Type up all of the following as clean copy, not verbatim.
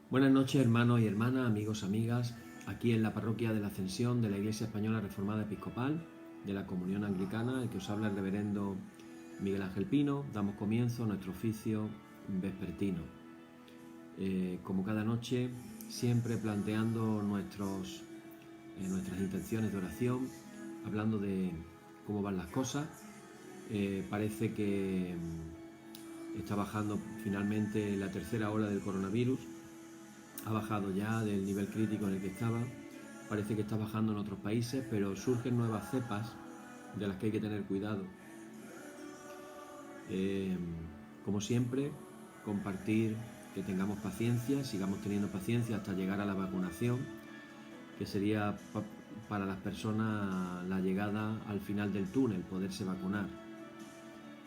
Buenas noches, hermanos y hermanas, amigos, amigas, aquí en la parroquia de la Ascensión de la Iglesia Española Reformada Episcopal de la Comunión Anglicana, el que os habla el reverendo Miguel Ángel Pino. Damos comienzo a nuestro oficio vespertino. Como cada noche, siempre planteando nuestras intenciones de oración, hablando de cómo van las cosas. Parece que está bajando finalmente la tercera ola del coronavirus. Ha bajado ya del nivel crítico en el que estaba, parece que está bajando en otros países, pero surgen nuevas cepas de las que hay que tener cuidado. Como siempre, compartir, que tengamos paciencia, sigamos teniendo paciencia hasta llegar a la vacunación, que sería para las personas la llegada al final del túnel, poderse vacunar.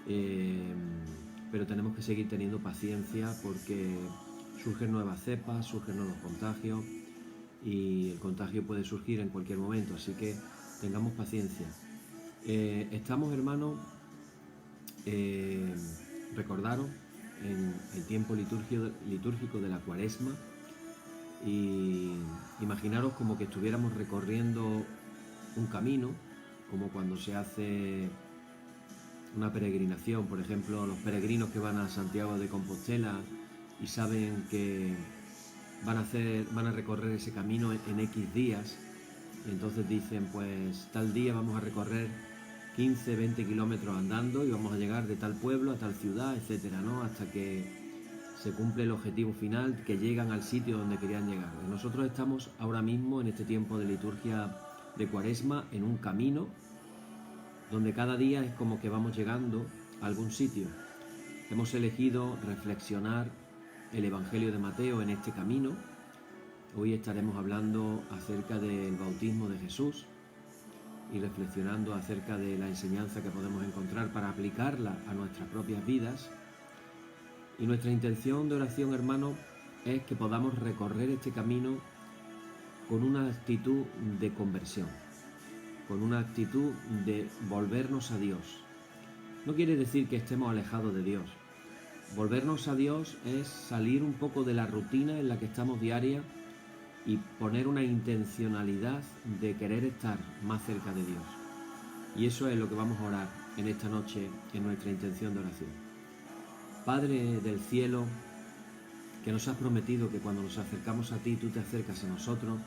Pero tenemos que seguir teniendo paciencia porque surgen nuevas cepas, surgen nuevos contagios y el contagio puede surgir en cualquier momento, así que tengamos paciencia. Estamos, hermanos, recordaros en el tiempo litúrgico de la Cuaresma, y imaginaros como que estuviéramos recorriendo un camino, como cuando se hace una peregrinación, por ejemplo, los peregrinos que van a Santiago de Compostela y saben que van a recorrer ese camino en X días, y entonces dicen, pues tal día vamos a recorrer 15, 20 kilómetros andando y vamos a llegar de tal pueblo a tal ciudad, etcétera, ¿no? Hasta que se cumple el objetivo final, que llegan al sitio donde querían llegar. Nosotros estamos ahora mismo en este tiempo de liturgia de Cuaresma en un camino donde cada día es como que vamos llegando a algún sitio. Hemos elegido reflexionar el Evangelio de Mateo en este camino. Hoy estaremos hablando acerca del bautismo de Jesús y reflexionando acerca de la enseñanza que podemos encontrar para aplicarla a nuestras propias vidas. Y nuestra intención de oración, hermanos, es que podamos recorrer este camino con una actitud de conversión, con una actitud de volvernos a Dios. No quiere decir que estemos alejados de Dios. Volvernos a Dios es salir un poco de la rutina en la que estamos diaria y poner una intencionalidad de querer estar más cerca de Dios. Y eso es lo que vamos a orar en esta noche en nuestra intención de oración. Padre del cielo, que nos has prometido que cuando nos acercamos a ti, tú te acercas a nosotros,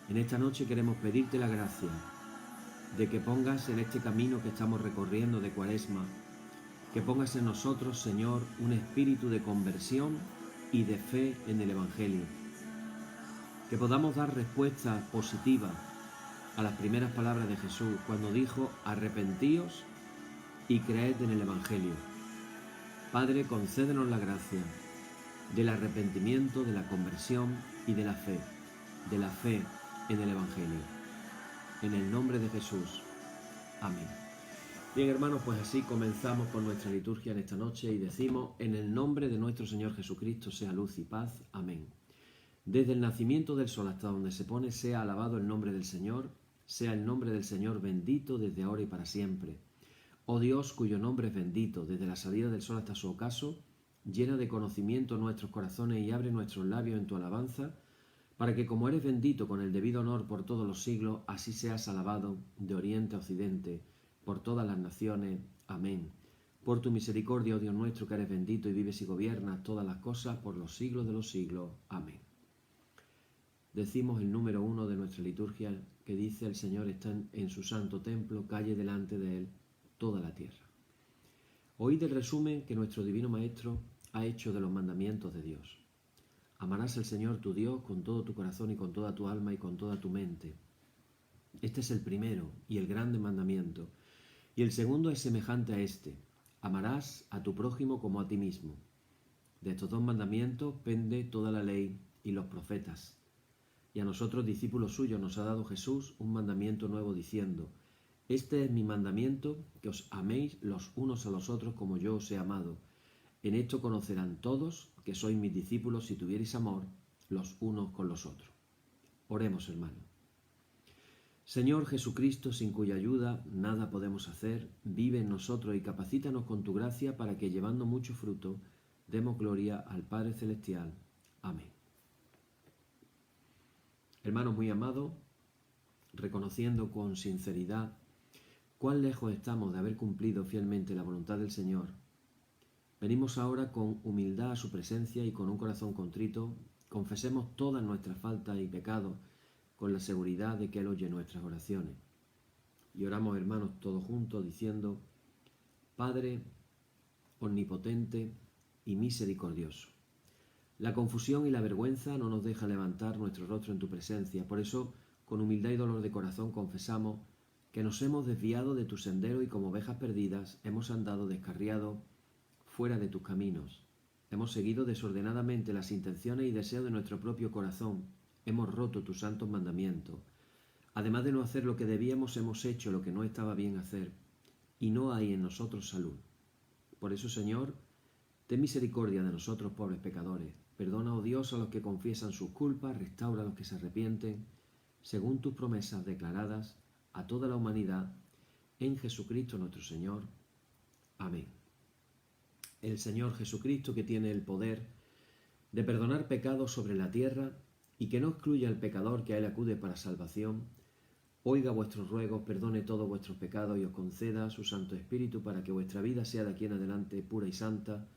en esta noche queremos pedirte la gracia de que pongas en este camino que estamos recorriendo de Cuaresma, que pongas en nosotros, Señor, un espíritu de conversión y de fe en el Evangelio. Que podamos dar respuesta positiva a las primeras palabras de Jesús cuando dijo: arrepentíos y creed en el Evangelio. Padre, concédenos la gracia del arrepentimiento, de la conversión y de la fe en el Evangelio. En el nombre de Jesús. Amén. Bien, hermanos, pues así comenzamos con nuestra liturgia en esta noche y decimos: en el nombre de nuestro Señor Jesucristo sea luz y paz. Amén. Desde el nacimiento del sol hasta donde se pone, sea alabado el nombre del Señor, sea el nombre del Señor bendito desde ahora y para siempre. Oh Dios, cuyo nombre es bendito, desde la salida del sol hasta su ocaso, llena de conocimiento nuestros corazones y abre nuestros labios en tu alabanza, para que como eres bendito con el debido honor por todos los siglos, así seas alabado de oriente a occidente, por todas las naciones. Amén. Por tu misericordia, oh Dios nuestro, que eres bendito y vives y gobiernas todas las cosas por los siglos de los siglos. Amén. Decimos el número 1 de nuestra liturgia, que dice: el Señor está en su santo templo, calle delante de él toda la tierra. Oíd el resumen que nuestro Divino Maestro ha hecho de los mandamientos de Dios. Amarás al Señor tu Dios con todo tu corazón y con toda tu alma y con toda tu mente. Este es el primero y el grande mandamiento. Y el segundo es semejante a este: amarás a tu prójimo como a ti mismo. De estos dos mandamientos pende toda la ley y los profetas. Y a nosotros, discípulos suyos, nos ha dado Jesús un mandamiento nuevo diciendo: este es mi mandamiento, que os améis los unos a los otros como yo os he amado. En esto conocerán todos que sois mis discípulos, si tuviereis amor los unos con los otros. Oremos, hermanos. Señor Jesucristo, sin cuya ayuda nada podemos hacer, vive en nosotros y capacítanos con tu gracia para que, llevando mucho fruto, demos gloria al Padre Celestial. Amén. Hermanos muy amados, reconociendo con sinceridad cuán lejos estamos de haber cumplido fielmente la voluntad del Señor, venimos ahora con humildad a su presencia y con un corazón contrito, confesemos todas nuestras faltas y pecados con la seguridad de que Él oye nuestras oraciones. Y oramos, hermanos, todos juntos, diciendo: Padre omnipotente y misericordioso, la confusión y la vergüenza no nos deja levantar nuestro rostro en tu presencia. Por eso, con humildad y dolor de corazón, confesamos que nos hemos desviado de tu sendero y como ovejas perdidas hemos andado descarriados fuera de tus caminos. Hemos seguido desordenadamente las intenciones y deseos de nuestro propio corazón. Hemos roto tus santos mandamientos. Además de no hacer lo que debíamos, hemos hecho lo que no estaba bien hacer, y no hay en nosotros salud. Por eso, Señor, ten misericordia de nosotros, pobres pecadores. Perdona, oh Dios, a los que confiesan sus culpas, restaura a los que se arrepienten, según tus promesas declaradas a toda la humanidad, en Jesucristo nuestro Señor. Amén. El Señor Jesucristo, que tiene el poder de perdonar pecados sobre la tierra y que no excluye al pecador que a Él acude para salvación, oiga vuestros ruegos, perdone todos vuestros pecados y os conceda su Santo Espíritu para que vuestra vida sea de aquí en adelante pura y santa,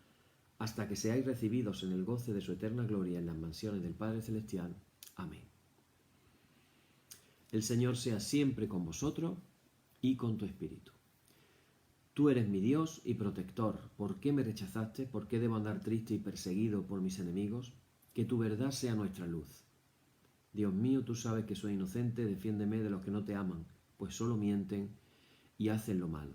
hasta que seáis recibidos en el goce de su eterna gloria en las mansiones del Padre Celestial. Amén. El Señor sea siempre con vosotros y con tu espíritu. Tú eres mi Dios y protector. ¿Por qué me rechazaste? ¿Por qué debo andar triste y perseguido por mis enemigos? Que tu verdad sea nuestra luz. Dios mío, tú sabes que soy inocente, defiéndeme de los que no te aman, pues solo mienten y hacen lo malo.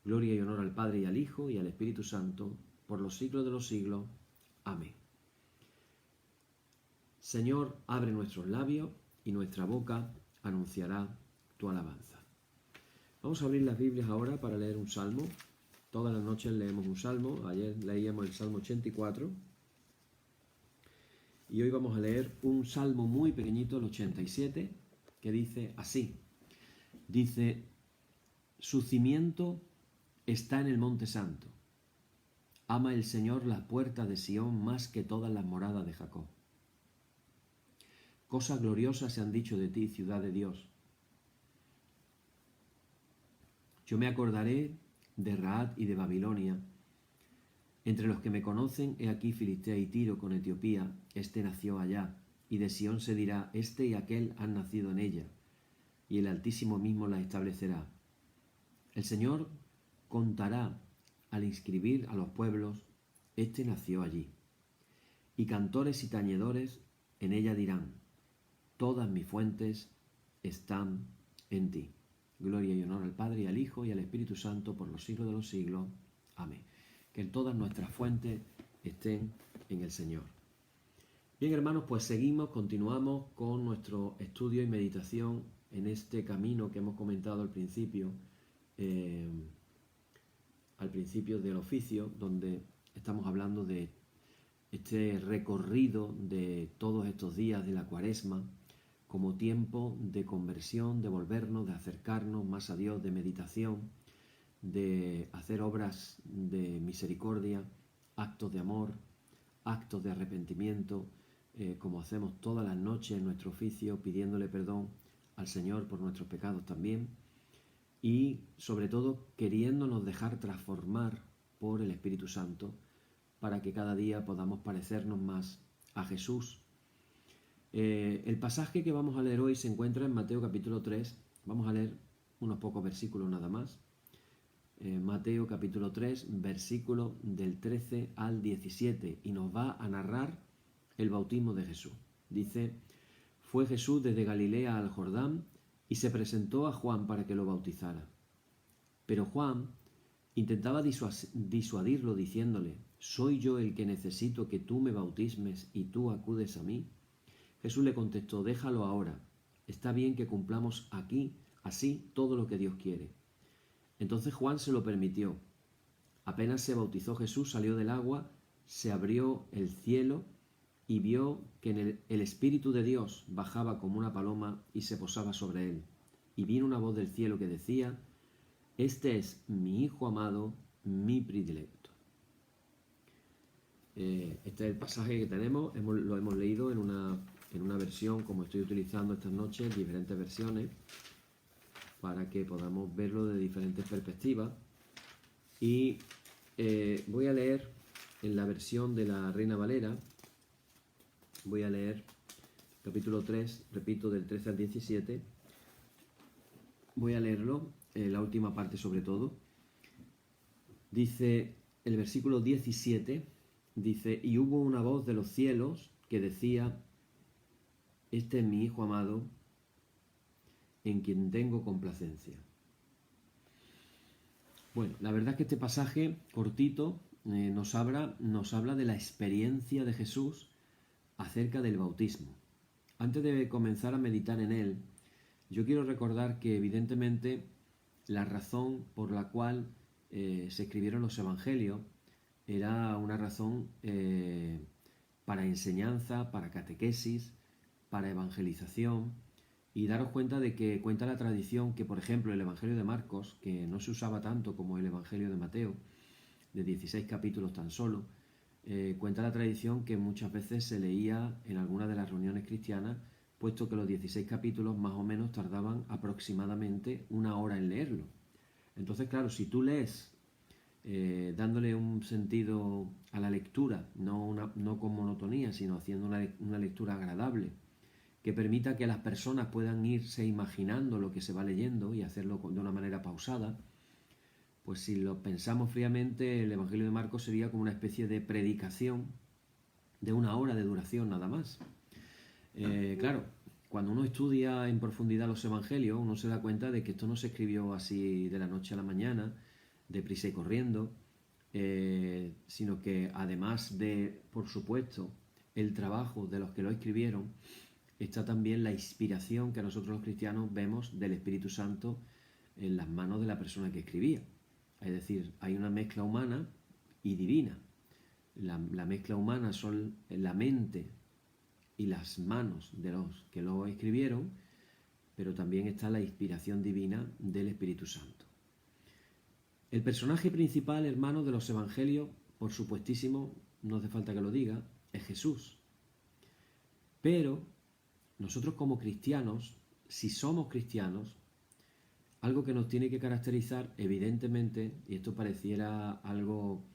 Gloria y honor al Padre y al Hijo y al Espíritu Santo, por los siglos de los siglos. Amén. Señor, abre nuestros labios y nuestra boca anunciará tu alabanza. Vamos a abrir las Biblias ahora para leer un salmo. Todas las noches leemos un salmo. Ayer leíamos el Salmo 84. Y hoy vamos a leer un salmo muy pequeñito, el 87, que dice así. Dice: su cimiento está en el monte santo. Ama el Señor las puertas de Sión más que todas las moradas de Jacob. Cosas gloriosas se han dicho de ti, ciudad de Dios. Yo me acordaré de Raad y de Babilonia. Entre los que me conocen, he aquí Filistea y Tiro con Etiopía, este nació allá, y de Sión se dirá, este y aquel han nacido en ella, y el Altísimo mismo la establecerá. El Señor contará al inscribir a los pueblos, este nació allí. Y cantores y tañedores en ella dirán, todas mis fuentes están en ti. Gloria y honor al Padre y al Hijo y al Espíritu Santo por los siglos de los siglos. Amén. Que todas nuestras fuentes estén en el Señor. Bien, hermanos, pues continuamos con nuestro estudio y meditación en este camino que hemos comentado al principio del oficio, donde estamos hablando de este recorrido de todos estos días de la Cuaresma como tiempo de conversión, de volvernos, de acercarnos más a Dios, de meditación, de hacer obras de misericordia, actos de amor, actos de arrepentimiento, como hacemos todas las noches en nuestro oficio, pidiéndole perdón al Señor por nuestros pecados también, y sobre todo queriéndonos dejar transformar por el Espíritu Santo para que cada día podamos parecernos más a Jesús. El pasaje que vamos a leer hoy se encuentra en Mateo capítulo 3. Vamos a leer unos pocos versículos nada más. Mateo capítulo 3, versículo del 13 al 17, y nos va a narrar el bautismo de Jesús. Dice: fue Jesús desde Galilea al Jordán y se presentó a Juan para que lo bautizara. Pero Juan intentaba disuadirlo diciéndole: ¿soy yo el que necesito que tú me bautismes y tú acudes a mí? Jesús le contestó: déjalo ahora, está bien que cumplamos aquí así todo lo que Dios quiere. Entonces Juan se lo permitió. Apenas se bautizó Jesús, salió del agua, se abrió el cielo y vio que el Espíritu de Dios bajaba como una paloma y se posaba sobre él. Y vino una voz del cielo que decía: este es mi Hijo amado, mi predilecto. Este es el pasaje que tenemos, lo hemos leído en una en una versión, como estoy utilizando estas noches, diferentes versiones, para que podamos verlo de diferentes perspectivas. Y voy a leer en la versión de la Reina Valera, voy a leer capítulo 3, repito, del 13 al 17. Voy a leerlo, la última parte sobre todo. Dice el versículo 17, dice: y hubo una voz de los cielos que decía: este es mi Hijo amado, en quien tengo complacencia. Bueno, la verdad es que este pasaje cortito nos habla de la experiencia de Jesús acerca del bautismo. Antes de comenzar a meditar en él, yo quiero recordar que evidentemente la razón por la cual se escribieron los evangelios era una razón para enseñanza, para catequesis, para evangelización. Y daros cuenta de que cuenta la tradición que, por ejemplo, el Evangelio de Marcos, que no se usaba tanto como el Evangelio de Mateo, de 16 capítulos tan solo, cuenta la tradición que muchas veces se leía en alguna de las reuniones cristianas, puesto que los 16 capítulos más o menos tardaban aproximadamente 1 hora en leerlo. Entonces, claro, si tú lees dándole un sentido a la lectura, no con monotonía, sino haciendo una lectura agradable, que permita que las personas puedan irse imaginando lo que se va leyendo y hacerlo de una manera pausada, pues si lo pensamos fríamente, el Evangelio de Marcos sería como una especie de predicación de 1 hora de duración nada más. Claro, cuando uno estudia en profundidad los Evangelios, uno se da cuenta de que esto no se escribió así de la noche a la mañana, deprisa y corriendo, sino que además de, por supuesto, el trabajo de los que lo escribieron, está también la inspiración que nosotros los cristianos vemos del Espíritu Santo en las manos de la persona que escribía. Es decir, hay una mezcla humana y divina. La mezcla humana son la mente y las manos de los que lo escribieron, pero también está la inspiración divina del Espíritu Santo. El personaje principal, hermano, de los evangelios, por supuestísimo, no hace falta que lo diga, es Jesús. Pero nosotros como cristianos, si somos cristianos, algo que nos tiene que caracterizar, evidentemente, y esto pareciera algo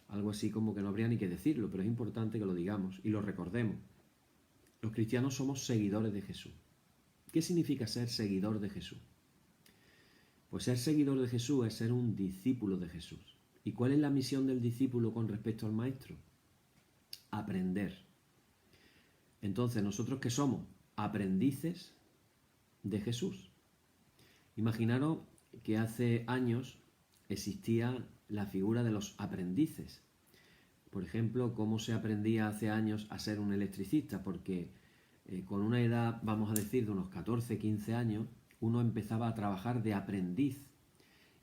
así como que no habría ni que decirlo, pero es importante que lo digamos y lo recordemos. Los cristianos somos seguidores de Jesús. ¿Qué significa ser seguidor de Jesús? Pues ser seguidor de Jesús es ser un discípulo de Jesús. ¿Y cuál es la misión del discípulo con respecto al maestro? Aprender. Entonces, ¿nosotros qué somos? Aprendices de Jesús. Imaginaros que hace años existía la figura de los aprendices. Por ejemplo, cómo se aprendía hace años a ser un electricista, porque con una edad, vamos a decir, de unos 14, 15 años, uno empezaba a trabajar de aprendiz.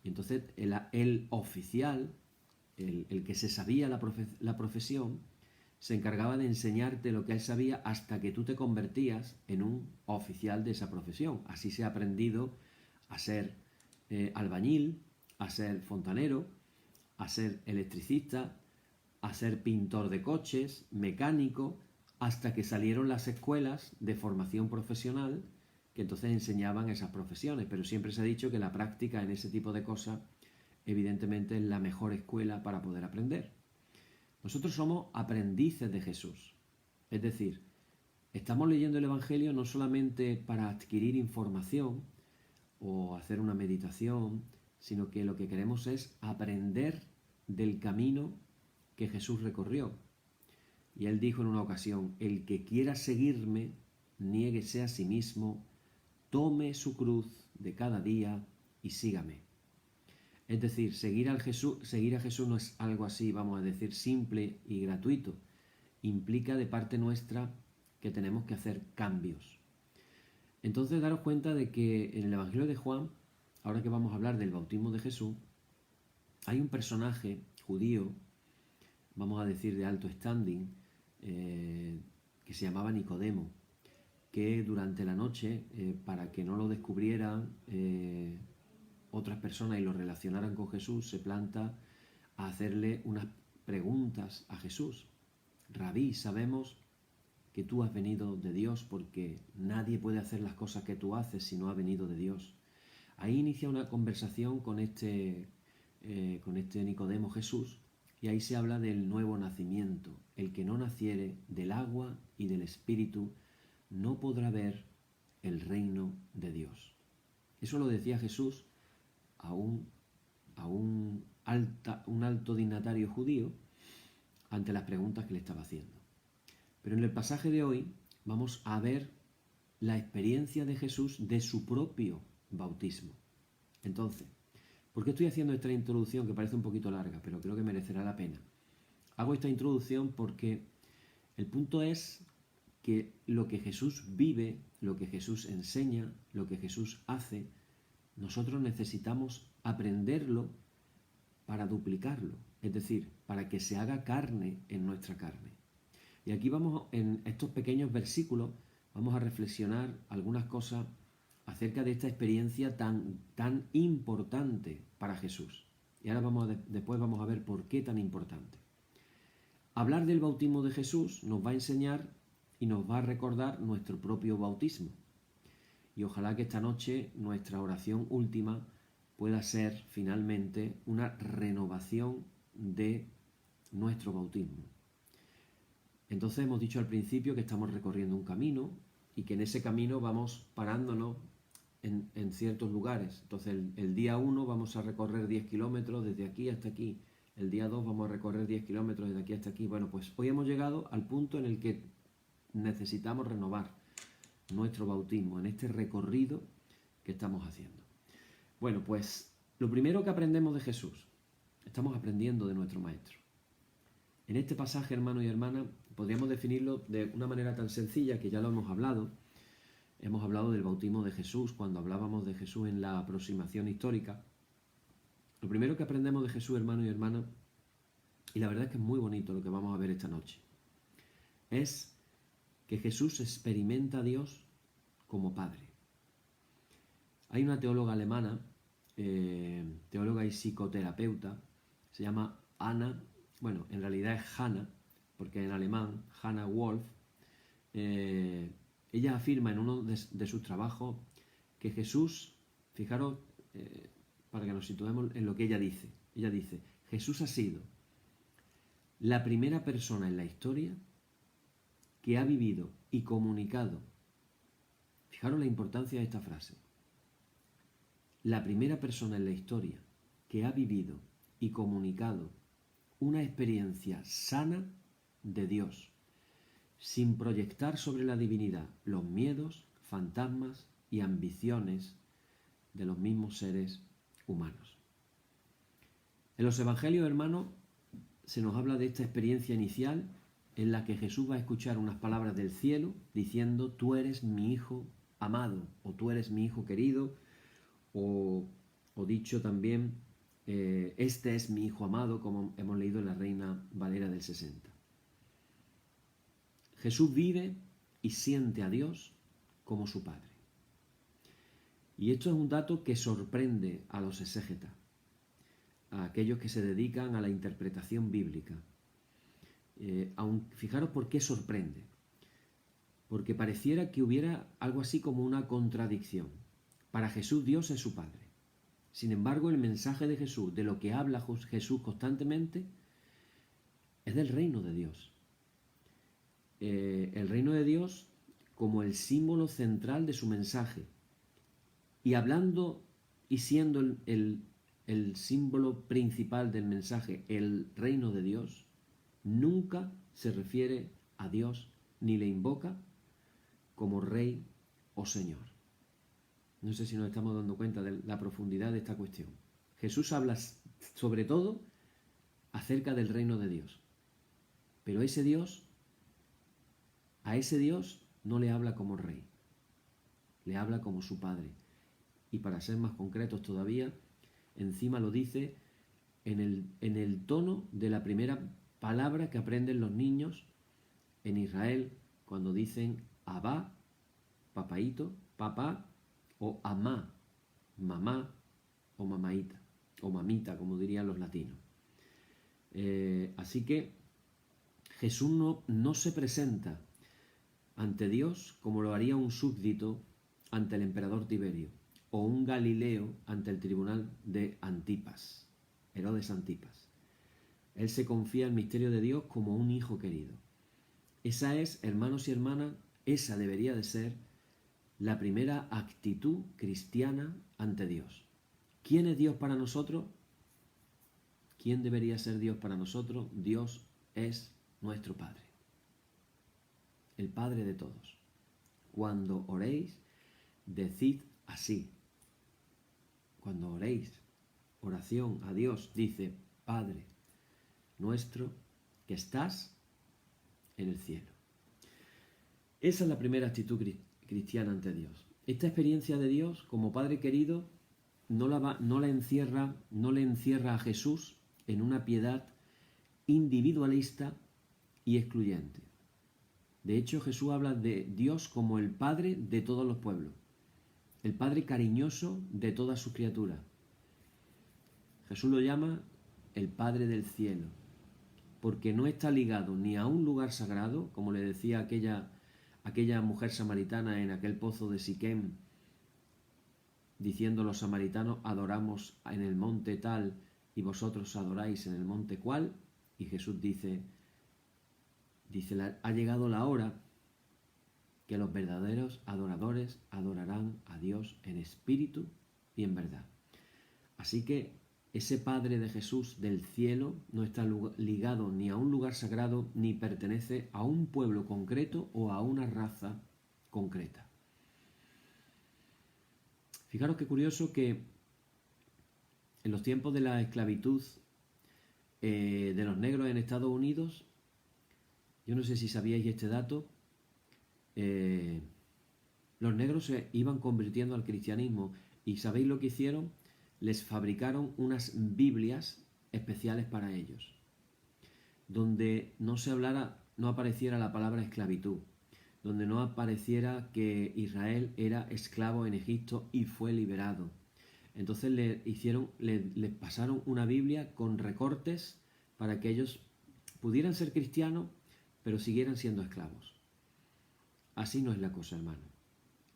Y entonces el oficial, el que se sabía la profesión, se encargaba de enseñarte lo que él sabía hasta que tú te convertías en un oficial de esa profesión. Así se ha aprendido a ser albañil, a ser fontanero, a ser electricista, a ser pintor de coches, mecánico, hasta que salieron las escuelas de formación profesional que entonces enseñaban esas profesiones. Pero siempre se ha dicho que la práctica en ese tipo de cosas evidentemente es la mejor escuela para poder aprender. Nosotros somos aprendices de Jesús. Es decir, estamos leyendo el Evangelio no solamente para adquirir información o hacer una meditación, sino que lo que queremos es aprender del camino que Jesús recorrió. Y él dijo en una ocasión: el que quiera seguirme, niéguese a sí mismo, tome su cruz de cada día y sígame. Es decir, seguir a Jesús no es algo así, vamos a decir, simple y gratuito. Implica de parte nuestra que tenemos que hacer cambios. Entonces, daros cuenta de que en el Evangelio de Juan, ahora que vamos a hablar del bautismo de Jesús, hay un personaje judío, vamos a decir de alto standing, que se llamaba Nicodemo, que durante la noche, para que no lo descubrieran otras personas y lo relacionaran con Jesús, se planta a hacerle unas preguntas a Jesús. Rabí, sabemos que tú has venido de Dios, porque nadie puede hacer las cosas que tú haces si no ha venido de Dios. Ahí inicia una conversación con este Nicodemo Jesús, y ahí se habla del nuevo nacimiento. El que no naciere del agua y del Espíritu no podrá ver el reino de Dios. Eso lo decía Jesús a un alto dignatario judío ante las preguntas que le estaba haciendo. Pero en el pasaje de hoy vamos a ver la experiencia de Jesús de su propio bautismo. Entonces, ¿por qué estoy haciendo esta introducción que parece un poquito larga, pero creo que merecerá la pena? Hago esta introducción porque el punto es que lo que Jesús vive, lo que Jesús enseña, lo que Jesús hace, nosotros necesitamos aprenderlo para duplicarlo, es decir, para que se haga carne en nuestra carne. Y aquí vamos, en estos pequeños versículos, vamos a reflexionar algunas cosas acerca de esta experiencia tan importante para Jesús. Y ahora después vamos a ver por qué tan importante. Hablar del bautismo de Jesús nos va a enseñar y nos va a recordar nuestro propio bautismo. Y ojalá que esta noche nuestra oración última pueda ser finalmente una renovación de nuestro bautismo. Entonces hemos dicho al principio que estamos recorriendo un camino y que en ese camino vamos parándonos en ciertos lugares. Entonces el día 1 vamos a recorrer 10 kilómetros desde aquí hasta aquí. El día 2 vamos a recorrer 10 kilómetros desde aquí hasta aquí. Bueno, pues hoy hemos llegado al punto en el que necesitamos renovar nuestro bautismo en este recorrido que estamos haciendo. Bueno, pues lo primero que aprendemos de Jesús, estamos aprendiendo de nuestro Maestro. En este pasaje, hermanos y hermanas, podríamos definirlo de una manera tan sencilla que ya lo hemos hablado. Hemos hablado del bautismo de Jesús cuando hablábamos de Jesús en la aproximación histórica. Lo primero que aprendemos de Jesús, hermanos y hermanas, y la verdad es que es muy bonito lo que vamos a ver esta noche, es que Jesús experimenta a Dios como Padre. Hay una teóloga alemana, teóloga y psicoterapeuta, se llama Anna, bueno, en realidad es Hannah, porque en alemán, Hannah Wolf, ella afirma en uno de sus trabajos que Jesús, fijaros, para que nos situemos en lo que ella dice. Ella dice, Jesús ha sido la primera persona en la historia que ha vivido y comunicado. Fijaros la importancia de esta frase. La primera persona en la historia que ha vivido y comunicado una experiencia sana de Dios, sin proyectar sobre la divinidad los miedos, fantasmas y ambiciones de los mismos seres humanos. En los evangelios, hermanos, se nos habla de esta experiencia inicial en la que Jesús va a escuchar unas palabras del cielo diciendo, tú eres mi hijo amado, o tú eres mi hijo querido, o dicho también, este es mi hijo amado, como hemos leído en la Reina Valera del 60. Jesús vive y siente a Dios como su Padre. Y esto es un dato que sorprende a los exégetas, a aquellos que se dedican a la interpretación bíblica. Fijaros por qué sorprende. Porque pareciera que hubiera algo así como una contradicción. Para Jesús, Dios es su Padre. Sin embargo, el mensaje de Jesús, de lo que habla Jesús constantemente, es del reino de Dios. El reino de Dios como el símbolo central de su mensaje. Y hablando y siendo el símbolo principal del mensaje, el reino de Dios, nunca se refiere a Dios ni le invoca como Rey o Señor. No sé si nos estamos dando cuenta de la profundidad de esta cuestión. Jesús habla sobre todo acerca del reino de Dios. Pero a ese Dios no le habla como Rey. Le habla como su Padre. Y para ser más concretos todavía, encima lo dice en el tono de la primera palabra que aprenden los niños en Israel cuando dicen Abba, papaíto, papá, o amá, mamá o mamaíta, o mamita, como dirían los latinos. Así que Jesús no se presenta ante Dios como lo haría un súbdito ante el emperador Tiberio, o un Galileo ante el tribunal de Antipas, Herodes Antipas. Él se confía al misterio de Dios como un hijo querido. Esa es, hermanos y hermanas, esa debería de ser la primera actitud cristiana ante Dios. ¿Quién es Dios para nosotros? ¿Quién debería ser Dios para nosotros? Dios es nuestro Padre, el Padre de todos. Cuando oréis, decid así. Cuando oréis, oración a Dios, dice: Padre nuestro que estás en el cielo. Esa es la primera actitud cristiana ante Dios. Esta experiencia de Dios como Padre querido no le encierra a Jesús en una piedad individualista y excluyente. De hecho, Jesús habla de Dios como el Padre de todos los pueblos, el Padre cariñoso de todas sus criaturas. Jesús lo llama el Padre del cielo, porque no está ligado ni a un lugar sagrado, como le decía aquella mujer samaritana en aquel pozo de Siquem, diciendo: los samaritanos adoramos en el monte tal y vosotros adoráis en el monte cual. Y Jesús dice, ha llegado la hora que los verdaderos adoradores adorarán a Dios en espíritu y en verdad. Así que ese Padre de Jesús del cielo no está ligado ni a un lugar sagrado, ni pertenece a un pueblo concreto o a una raza concreta. Fijaros qué curioso que en los tiempos de la esclavitud de los negros en Estados Unidos, yo no sé si sabíais este dato, los negros se iban convirtiendo al cristianismo, y ¿sabéis lo que hicieron? Les fabricaron unas Biblias especiales para ellos, donde no apareciera la palabra esclavitud, donde no apareciera que Israel era esclavo en Egipto y fue liberado. Entonces les pasaron una Biblia con recortes para que ellos pudieran ser cristianos, pero siguieran siendo esclavos. Así no es la cosa, hermano.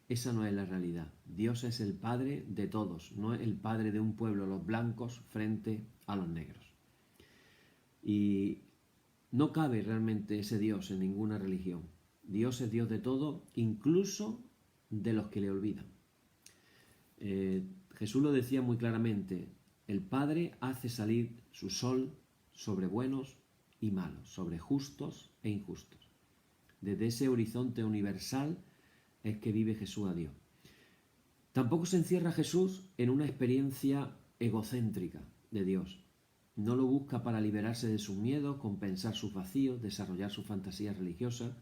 Esa no es la realidad. Dios es el Padre de todos, no es el Padre de un pueblo, los blancos frente a los negros. Y no cabe realmente ese Dios en ninguna religión. Dios es Dios de todo, incluso de los que le olvidan. Jesús lo decía muy claramente: el Padre hace salir su sol sobre buenos y malos, sobre justos e injustos. Desde ese horizonte universal es que vive Jesús a Dios. Tampoco se encierra Jesús en una experiencia egocéntrica de Dios. No lo busca para liberarse de sus miedos, compensar sus vacíos, desarrollar sus fantasías religiosas.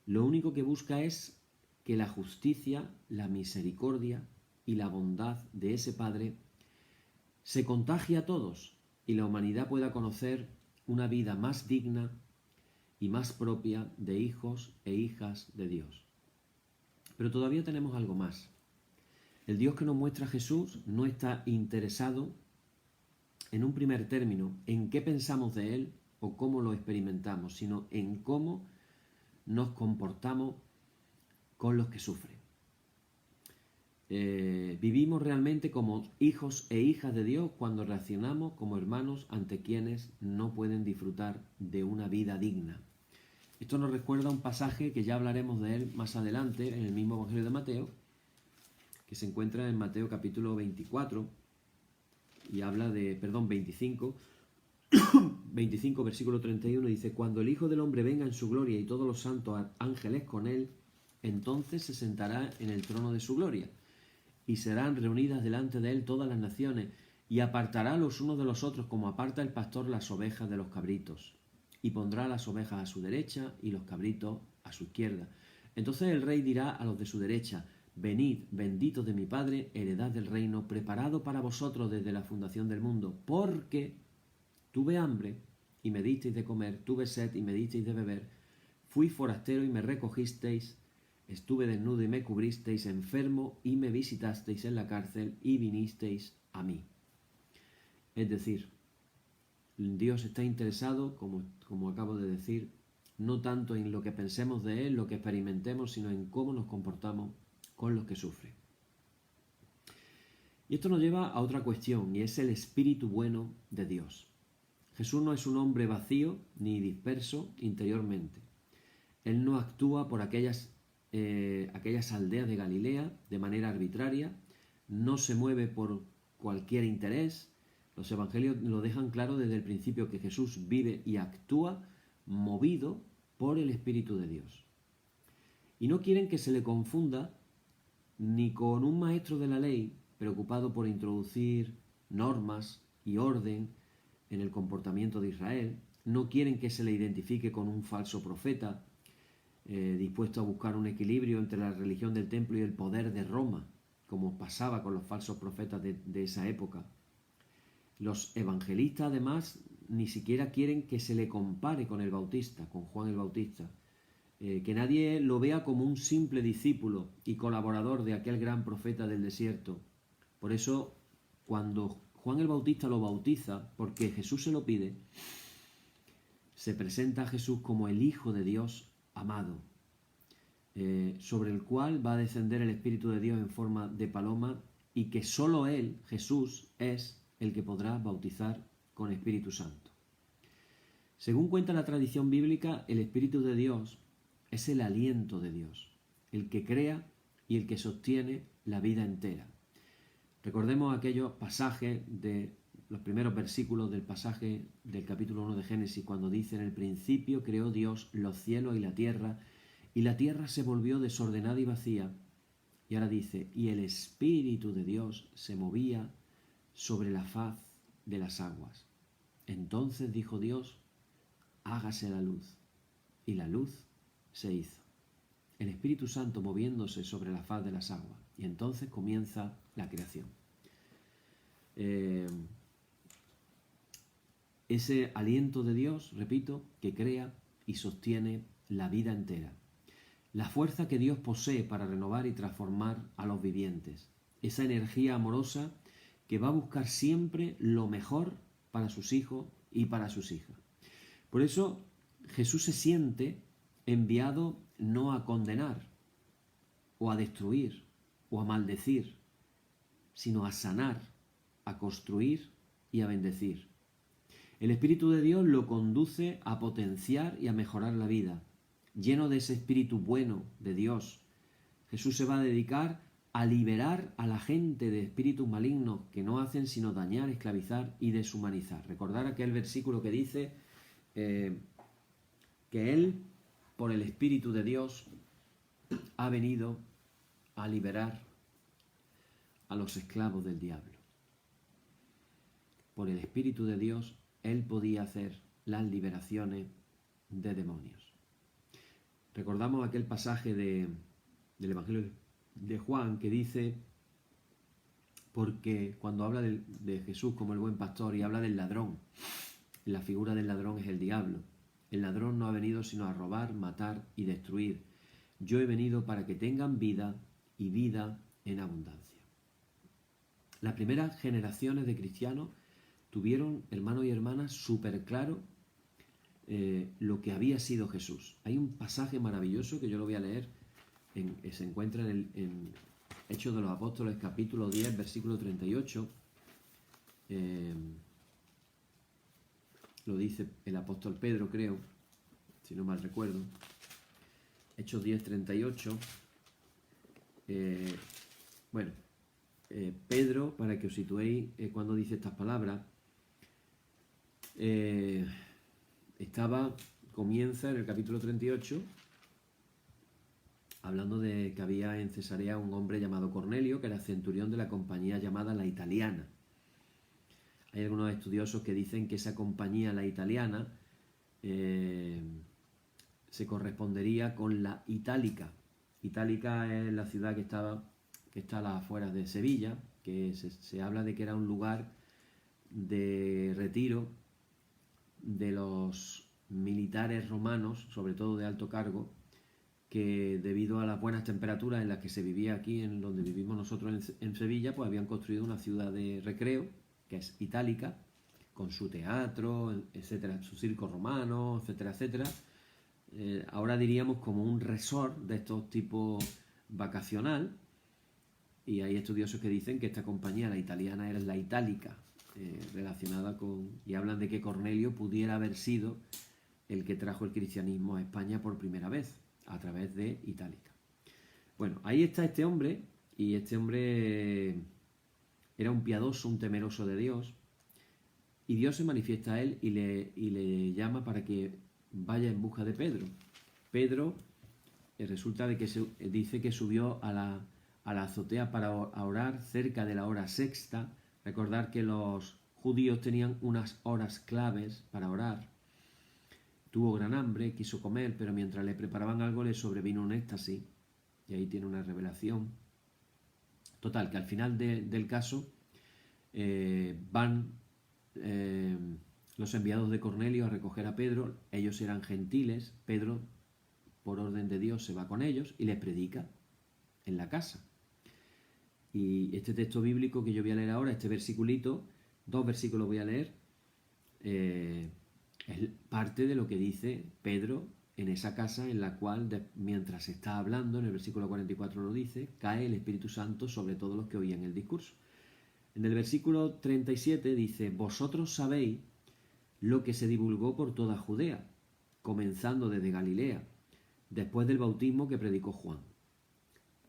Lo único que busca es que la justicia, la misericordia y la bondad de ese Padre se contagie a todos y la humanidad pueda conocer una vida más digna y más propia de hijos e hijas de Dios. Pero todavía tenemos algo más. El Dios que nos muestra Jesús no está interesado en un primer término en qué pensamos de Él o cómo lo experimentamos, sino en cómo nos comportamos con los que sufren. Vivimos realmente como hijos e hijas de Dios cuando reaccionamos como hermanos ante quienes no pueden disfrutar de una vida digna. Esto nos recuerda un pasaje que ya hablaremos de él más adelante en el mismo Evangelio de Mateo, que se encuentra en Mateo capítulo 24 y habla de, 25 versículo 31, dice: cuando el Hijo del Hombre venga en su gloria y todos los santos ángeles con él, entonces se sentará en el trono de su gloria y serán reunidas delante de él todas las naciones, y apartará los unos de los otros como aparta el pastor las ovejas de los cabritos, y pondrá las ovejas a su derecha y los cabritos a su izquierda. Entonces el rey dirá a los de su derecha: venid, benditos de mi Padre, heredad del reino preparado para vosotros desde la fundación del mundo, porque tuve hambre y me disteis de comer, tuve sed y me disteis de beber, fui forastero y me recogisteis, estuve desnudo y me cubristeis, enfermo y me visitasteis en la cárcel y vinisteis a mí. Es decir, Dios está interesado, como acabo de decir, no tanto en lo que pensemos de Él, lo que experimentemos, sino en cómo nos comportamos con los que sufren. Y esto nos lleva a otra cuestión, y es el Espíritu bueno de Dios. Jesús no es un hombre vacío ni disperso interiormente. Él no actúa por aquellas aldeas de Galilea de manera arbitraria, no se mueve por cualquier interés. Los evangelios lo dejan claro desde el principio, que Jesús vive y actúa movido por el Espíritu de Dios. Y no quieren que se le confunda ni con un maestro de la ley preocupado por introducir normas y orden en el comportamiento de Israel. No quieren que se le identifique con un falso profeta dispuesto a buscar un equilibrio entre la religión del templo y el poder de Roma, como pasaba con los falsos profetas de esa época. Los evangelistas, además, ni siquiera quieren que se le compare con el Bautista, con Juan el Bautista, que nadie lo vea como un simple discípulo y colaborador de aquel gran profeta del desierto. Por eso, cuando Juan el Bautista lo bautiza, porque Jesús se lo pide, se presenta a Jesús como el Hijo de Dios amado, sobre el cual va a descender el Espíritu de Dios en forma de paloma, y que solo Él, Jesús, es el que podrá bautizar con Espíritu Santo. Según cuenta la tradición bíblica, el Espíritu de Dios es el aliento de Dios, el que crea y el que sostiene la vida entera. Recordemos aquellos pasajes de los primeros versículos del pasaje del capítulo 1 de Génesis, cuando dice: en el principio creó Dios los cielos y la tierra se volvió desordenada y vacía. Y ahora dice: y el Espíritu de Dios se movía sobre la faz de las aguas. Entonces dijo Dios: hágase la luz. Y la luz se hizo. El Espíritu Santo moviéndose sobre la faz de las aguas. Y entonces comienza la creación. Ese aliento de Dios, repito, que crea y sostiene la vida entera. La fuerza que Dios posee para renovar y transformar a los vivientes. Esa energía amorosa que va a buscar siempre lo mejor para sus hijos y para sus hijas. Por eso Jesús se siente enviado no a condenar o a destruir o a maldecir, sino a sanar, a construir y a bendecir. El Espíritu de Dios lo conduce a potenciar y a mejorar la vida. Lleno de ese Espíritu bueno de Dios, Jesús se va a dedicar a liberar a la gente de espíritus malignos que no hacen sino dañar, esclavizar y deshumanizar. Recordar aquel versículo que dice que Él, por el Espíritu de Dios, ha venido a liberar a los esclavos del diablo. Por el Espíritu de Dios, Él podía hacer las liberaciones de demonios. Recordamos aquel pasaje del Evangelio de Juan que dice, porque cuando habla de Jesús como el buen pastor y habla del ladrón, la figura del ladrón es el diablo. El ladrón no ha venido sino a robar, matar y destruir. Yo he venido para que tengan vida y vida en abundancia. Las primeras generaciones de cristianos tuvieron, hermanos y hermanas, súper claro lo que había sido Jesús. Hay un pasaje maravilloso que yo lo voy a leer, se encuentra en Hechos de los Apóstoles, capítulo 10, versículo 38. Lo dice el apóstol Pedro, creo, si no mal recuerdo. Hechos 10, 38. Pedro, para que os situéis cuando dice estas palabras, comienza en el capítulo 38 hablando de que había en Cesarea un hombre llamado Cornelio, que era centurión de la compañía llamada La Italiana. Hay algunos estudiosos que dicen que esa compañía, La Italiana, se correspondería con la Itálica. Itálica es la ciudad que está a las afueras de Sevilla, que se habla de que era un lugar de retiro de los militares romanos, sobre todo de alto cargo, que debido a las buenas temperaturas en las que se vivía aquí, en donde vivimos nosotros en Sevilla, pues habían construido una ciudad de recreo, que es Itálica, con su teatro, etcétera, su circo romano, etcétera, etcétera, ahora diríamos como un resort de estos tipos vacacional, y hay estudiosos que dicen que esta compañía, la italiana, era la Itálica, relacionada con... y hablan de que Cornelio pudiera haber sido el que trajo el cristianismo a España por primera vez, a través de Itálica. Bueno, ahí está este hombre, y este hombre era un piadoso, un temeroso de Dios, y Dios se manifiesta a él y le llama para que vaya en busca de Pedro. Pedro resulta de que dice que subió a la azotea para orar cerca de la hora sexta. Recordar que los judíos tenían unas horas claves para orar. Tuvo gran hambre, quiso comer, pero mientras le preparaban algo le sobrevino un éxtasis, y ahí tiene una revelación. Total, que al final del caso van los enviados de Cornelio a recoger a Pedro. Ellos eran gentiles. Pedro, por orden de Dios, se va con ellos y les predica en la casa. Y este texto bíblico que yo voy a leer ahora, este versiculito, 2 versículos voy a leer, es parte de lo que dice Pedro en esa casa en la cual, mientras está hablando, en el versículo 44 lo dice, cae el Espíritu Santo sobre todos los que oían el discurso. En el versículo 37 dice: vosotros sabéis lo que se divulgó por toda Judea, comenzando desde Galilea, después del bautismo que predicó Juan.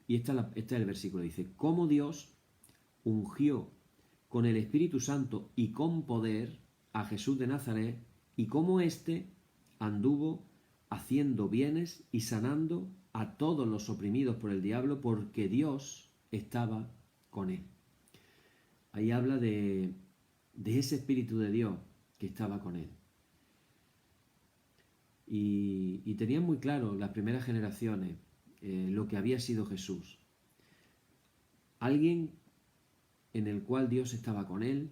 Y este es el versículo, dice: cómo Dios ungió con el Espíritu Santo y con poder a Jesús de Nazaret, y cómo éste anduvo haciendo bienes y sanando a todos los oprimidos por el diablo, porque Dios estaba con él. Ahí habla de ese Espíritu de Dios que estaba con él. Y tenían muy claro las primeras generaciones lo que había sido Jesús. Alguien en el cual Dios estaba con él,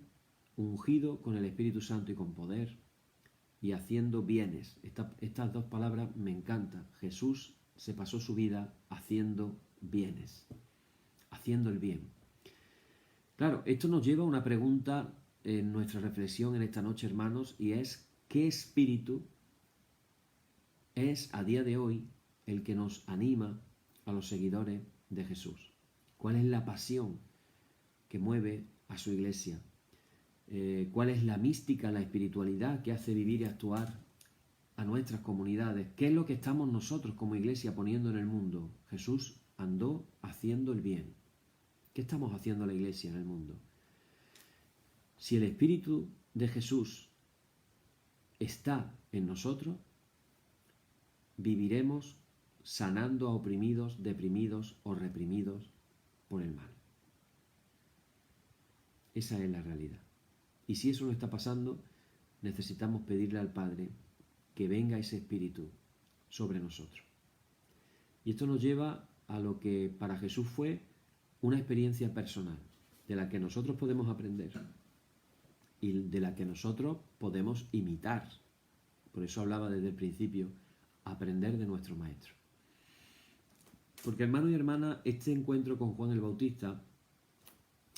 ungido con el Espíritu Santo y con poder, y haciendo bienes. Estas 2 palabras me encantan. Jesús se pasó su vida haciendo bienes, haciendo el bien. Claro, esto nos lleva a una pregunta en nuestra reflexión en esta noche, hermanos, y es: ¿qué espíritu es a día de hoy el que nos anima a los seguidores de Jesús? ¿Cuál es la pasión que mueve a su iglesia? ¿Cuál es la mística, la espiritualidad que hace vivir y actuar a nuestras comunidades? ¿Qué es lo que estamos nosotros como iglesia poniendo en el mundo? Jesús andó haciendo el bien. ¿Qué estamos haciendo la iglesia en el mundo? Si el Espíritu de Jesús está en nosotros, viviremos sanando a oprimidos, deprimidos o reprimidos por el mal. Esa es la realidad. Y si eso no está pasando, necesitamos pedirle al Padre que venga ese Espíritu sobre nosotros. Y esto nos lleva a lo que para Jesús fue una experiencia personal, de la que nosotros podemos aprender y de la que nosotros podemos imitar. Por eso hablaba desde el principio, aprender de nuestro Maestro. Porque, hermano y hermana, este encuentro con Juan el Bautista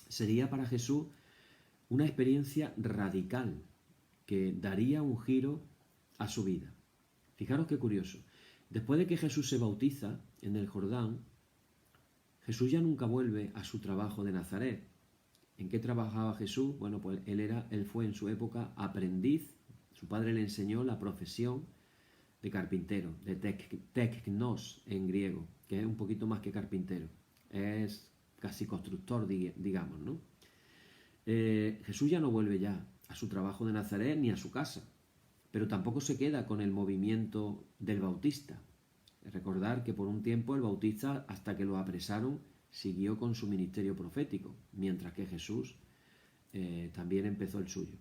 sería para Jesús una experiencia radical que daría un giro a su vida. Fijaros qué curioso. Después de que Jesús se bautiza en el Jordán, Jesús ya nunca vuelve a su trabajo de Nazaret. ¿En qué trabajaba Jesús? Bueno, pues él fue en su época aprendiz. Su padre le enseñó la profesión de carpintero, de teknos en griego, que es un poquito más que carpintero. Es casi constructor, digamos, ¿no? Jesús ya no vuelve ya a su trabajo de Nazaret ni a su casa, pero tampoco se queda con el movimiento del Bautista. Recordar que por un tiempo el Bautista, hasta que lo apresaron, siguió con su ministerio profético, mientras que Jesús también empezó el suyo.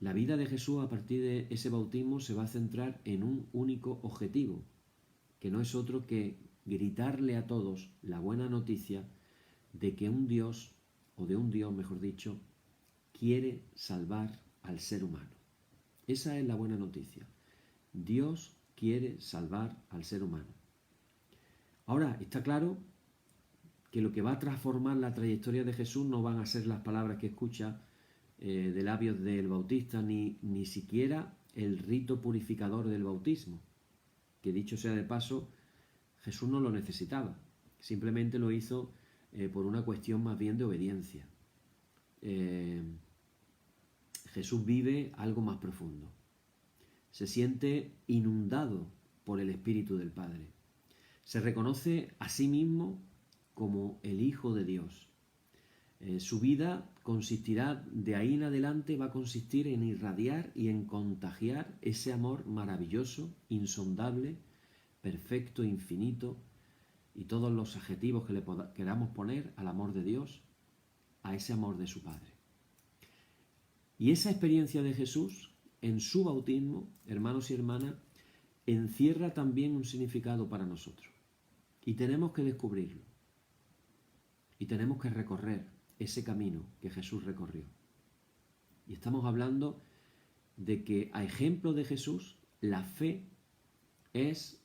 La vida de Jesús a partir de ese bautismo se va a centrar en un único objetivo, que no es otro que gritarle a todos la buena noticia de que un Dios, o de un Dios mejor dicho, quiere salvar al ser humano. Esa es la buena noticia. Dios quiere salvar al ser humano. Ahora, está claro que lo que va a transformar la trayectoria de Jesús no van a ser las palabras que escucha de labios del Bautista, ni siquiera el rito purificador del bautismo. que dicho sea de paso, Jesús no lo necesitaba, simplemente lo hizo por una cuestión más bien de obediencia. Jesús vive algo más profundo. Se siente inundado por el Espíritu del Padre. Se reconoce a sí mismo como el Hijo de Dios. Su vida consistirá, de ahí en adelante, va a consistir en irradiar y en contagiar ese amor maravilloso, insondable, perfecto, infinito, y todos los adjetivos que le queramos poner al amor de Dios, a ese amor de su Padre. Y esa experiencia de Jesús, en su bautismo, hermanos y hermanas, encierra también un significado para nosotros. Y tenemos que descubrirlo. Y tenemos que recorrer ese camino que Jesús recorrió. Y estamos hablando de que, a ejemplo de Jesús, la fe es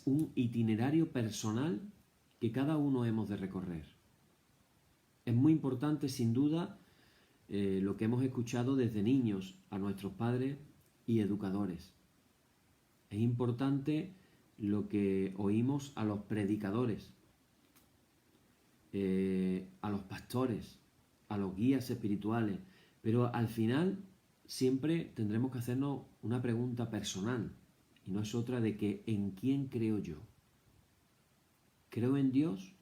un itinerario personal que cada uno hemos de recorrer. Es muy importante, sin duda, lo que hemos escuchado desde niños a nuestros padres y educadores. Es importante lo que oímos a los predicadores, a los pastores, a los guías espirituales, pero al final siempre tendremos que hacernos una pregunta personal, y no es otra de que ¿en quién creo yo? ¿Creo en Dios?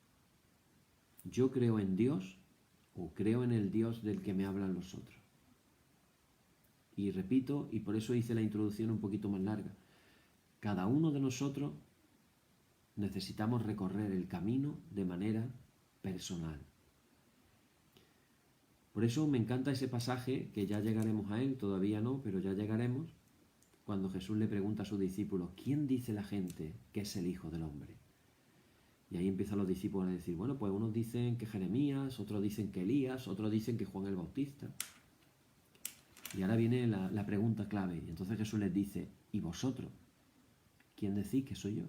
¿Yo creo en Dios? ¿O creo en el Dios del que me hablan los otros? Y repito, y por eso hice la introducción un poquito más larga, cada uno de nosotros necesitamos recorrer el camino de manera personal. Por eso me encanta ese pasaje, que ya llegaremos a él, todavía no, pero ya llegaremos, cuando Jesús le pregunta a sus discípulos, ¿quién dice la gente que es el Hijo del Hombre? Y ahí empiezan los discípulos a decir, bueno, pues unos dicen que Jeremías, otros dicen que Elías, otros dicen que Juan el Bautista. Y ahora viene la pregunta clave. Y entonces Jesús les dice, ¿y vosotros? ¿Quién decís que soy yo?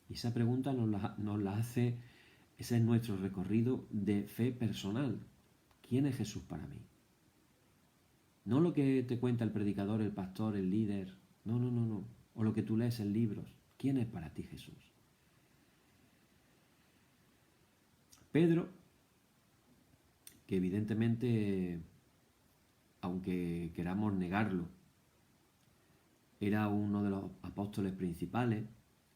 Y esa pregunta nos la hace, ese es nuestro recorrido de fe personal. ¿Quién es Jesús para mí? No lo que te cuenta el predicador, el pastor, el líder. No. O lo que tú lees en libros. ¿Quién es para ti Jesús? Pedro, que evidentemente, aunque queramos negarlo, era uno de los apóstoles principales,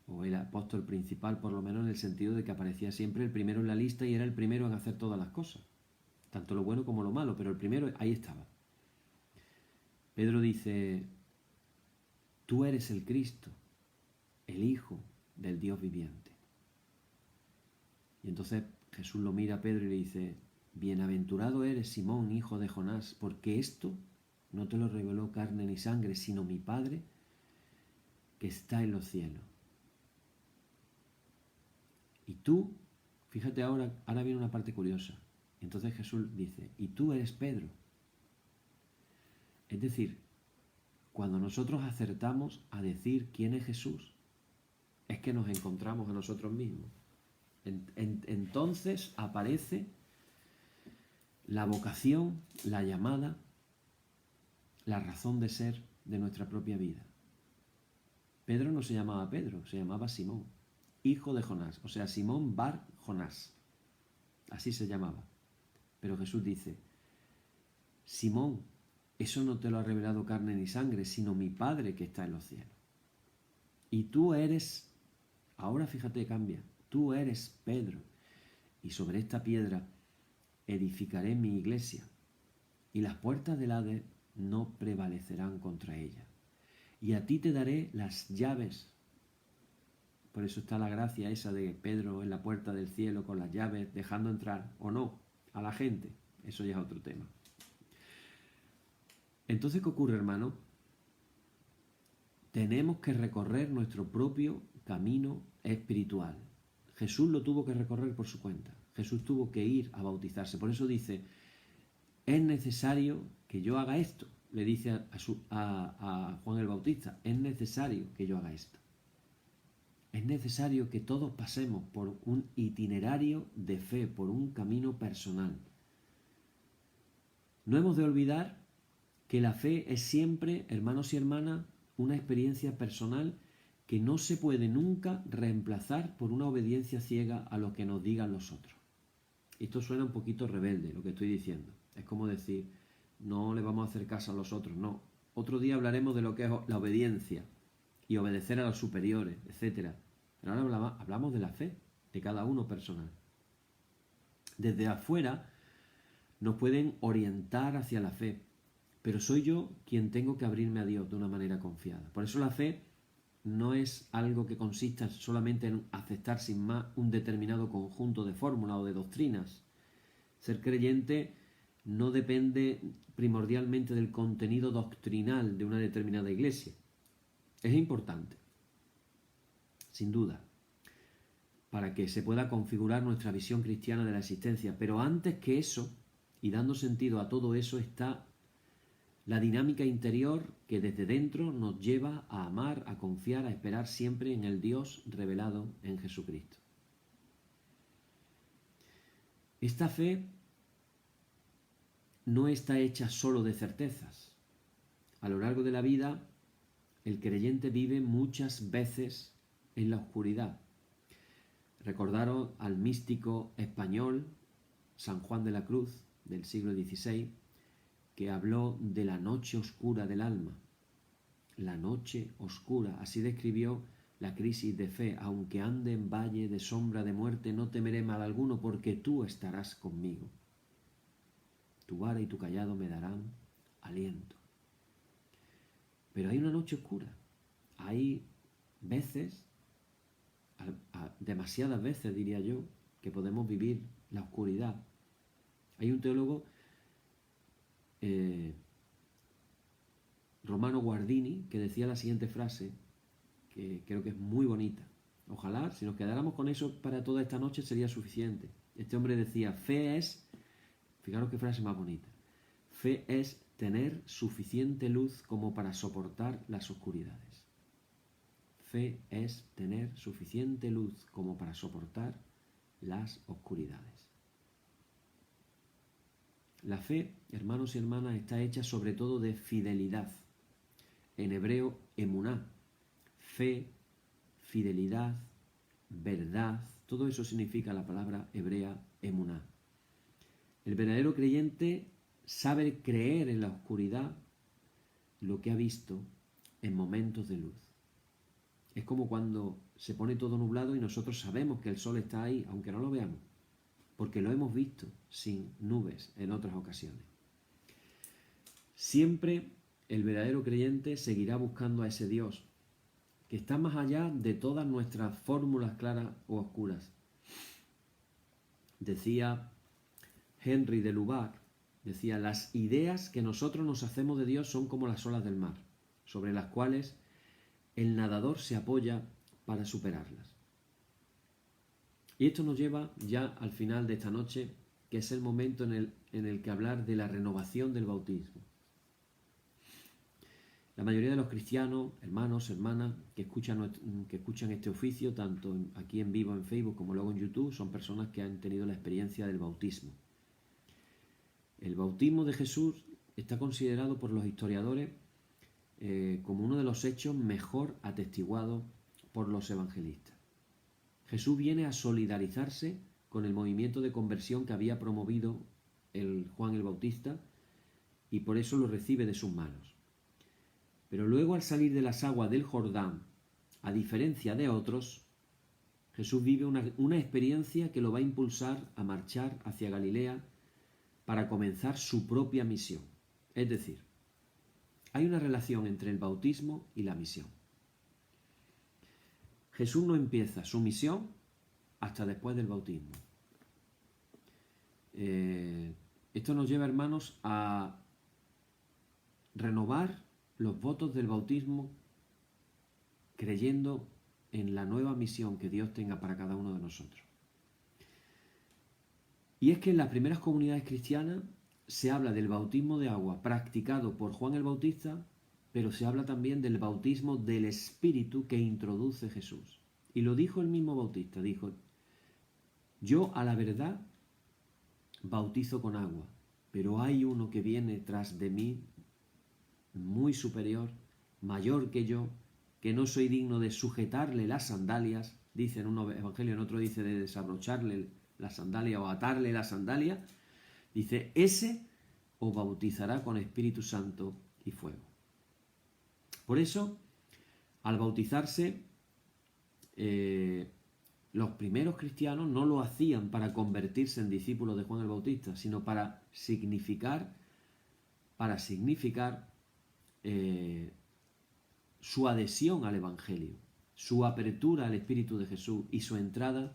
o era apóstol principal por lo menos en el sentido de que aparecía siempre el primero en la lista y era el primero en hacer todas las cosas, tanto lo bueno como lo malo, pero el primero ahí estaba. Pedro dice, tú eres el Cristo, el Hijo del Dios viviente. Y entonces Jesús lo mira a Pedro y le dice, bienaventurado eres, Simón, hijo de Jonás, porque esto no te lo reveló carne ni sangre, sino mi Padre que está en los cielos. Y tú, fíjate ahora viene una parte curiosa. Entonces Jesús dice, y tú eres Pedro. Es decir, cuando nosotros acertamos a decir quién es Jesús, es que nos encontramos a nosotros mismos. Entonces aparece la vocación, la llamada, la razón de ser de nuestra propia vida. Pedro no se llamaba Pedro, se llamaba Simón, hijo de Jonás, o sea, Simón Bar Jonás, así se llamaba. Pero Jesús dice, Simón, eso no te lo ha revelado carne ni sangre, sino mi Padre que está en los cielos. Y tú eres, ahora fíjate, cambia, tú eres Pedro, y sobre esta piedra edificaré mi iglesia, y las puertas del Hades no prevalecerán contra ella. Y a ti te daré las llaves. Por eso está la gracia esa de Pedro en la puerta del cielo con las llaves, dejando entrar, o no, a la gente. Eso ya es otro tema. Entonces, ¿qué ocurre, hermano? Tenemos que recorrer nuestro propio camino espiritual. Jesús lo tuvo que recorrer por su cuenta. Jesús tuvo que ir a bautizarse. Por eso dice, es necesario que yo haga esto. Le dice a Juan el Bautista, es necesario que yo haga esto. Es necesario que todos pasemos por un itinerario de fe, por un camino personal. No hemos de olvidar que la fe es siempre, hermanos y hermanas, una experiencia personal que no se puede nunca reemplazar por una obediencia ciega a lo que nos digan los otros. Esto suena un poquito rebelde, lo que estoy diciendo. Es como decir, no le vamos a hacer caso a los otros, no. Otro día hablaremos de lo que es la obediencia y obedecer a los superiores, etc. Pero ahora hablamos de la fe, de cada uno personal. Desde afuera nos pueden orientar hacia la fe, pero soy yo quien tengo que abrirme a Dios de una manera confiada. Por eso la fe no es algo que consista solamente en aceptar sin más un determinado conjunto de fórmulas o de doctrinas. Ser creyente no depende primordialmente del contenido doctrinal de una determinada iglesia. Es importante, sin duda, para que se pueda configurar nuestra visión cristiana de la existencia. Pero antes que eso, y dando sentido a todo eso, está la dinámica interior que desde dentro nos lleva a amar, a confiar, a esperar siempre en el Dios revelado en Jesucristo. Esta fe no está hecha solo de certezas. A lo largo de la vida, el creyente vive muchas veces en la oscuridad. Recordaros al místico español San Juan de la Cruz del siglo XVI, que habló de la noche oscura del alma. La noche oscura, así describió la crisis de fe. Aunque ande en valle de sombra de muerte, no temeré mal alguno, porque tú estarás conmigo. Tu vara y tu callado me darán aliento. Pero hay una noche oscura. Hay veces, demasiadas veces diría yo, que podemos vivir la oscuridad. Hay un teólogo, Romano Guardini, que decía la siguiente frase, que creo que es muy bonita. Ojalá, si nos quedáramos con eso para toda esta noche, sería suficiente. Este hombre decía, fe es, fijaros qué frase más bonita, fe es tener suficiente luz como para soportar las oscuridades. Fe es tener suficiente luz como para soportar las oscuridades. La fe, hermanos y hermanas, está hecha sobre todo de fidelidad. En hebreo, emuná. Fe, fidelidad, verdad. Todo eso significa la palabra hebrea emuná. El verdadero creyente sabe creer en la oscuridad lo que ha visto en momentos de luz. Es como cuando se pone todo nublado y nosotros sabemos que el sol está ahí, aunque no lo veamos, porque lo hemos visto sin nubes en otras ocasiones. Siempre el verdadero creyente seguirá buscando a ese Dios que está más allá de todas nuestras fórmulas claras o oscuras. Decía Henry de Lubac, decía, las ideas que nosotros nos hacemos de Dios son como las olas del mar, sobre las cuales el nadador se apoya para superarlas. Y esto nos lleva ya al final de esta noche, que es el momento en el que hablar de la renovación del bautismo. La mayoría de los cristianos, hermanos, hermanas, que escuchan este oficio, tanto aquí en vivo en Facebook como luego en YouTube, son personas que han tenido la experiencia del bautismo. El bautismo de Jesús está considerado por los historiadores como uno de los hechos mejor atestiguados por los evangelistas. Jesús viene a solidarizarse con el movimiento de conversión que había promovido Juan el Bautista y por eso lo recibe de sus manos. Pero luego, al salir de las aguas del Jordán, a diferencia de otros, Jesús vive una experiencia que lo va a impulsar a marchar hacia Galilea para comenzar su propia misión. Es decir, hay una relación entre el bautismo y la misión. Jesús no empieza su misión hasta después del bautismo. Esto nos lleva, hermanos, a renovar los votos del bautismo creyendo en la nueva misión que Dios tenga para cada uno de nosotros. Y es que en las primeras comunidades cristianas se habla del bautismo de agua practicado por Juan el Bautista, pero se habla también del bautismo del Espíritu que introduce Jesús. Y lo dijo el mismo Bautista, dijo, yo a la verdad bautizo con agua, pero hay uno que viene tras de mí muy superior, mayor que yo, que no soy digno de sujetarle las sandalias, dice en un evangelio, en otro dice de desabrocharle la sandalia o atarle la sandalia, dice, ese os bautizará con Espíritu Santo y fuego. Por eso, al bautizarse, los primeros cristianos no lo hacían para convertirse en discípulos de Juan el Bautista, sino para significar su adhesión al Evangelio, su apertura al Espíritu de Jesús y su entrada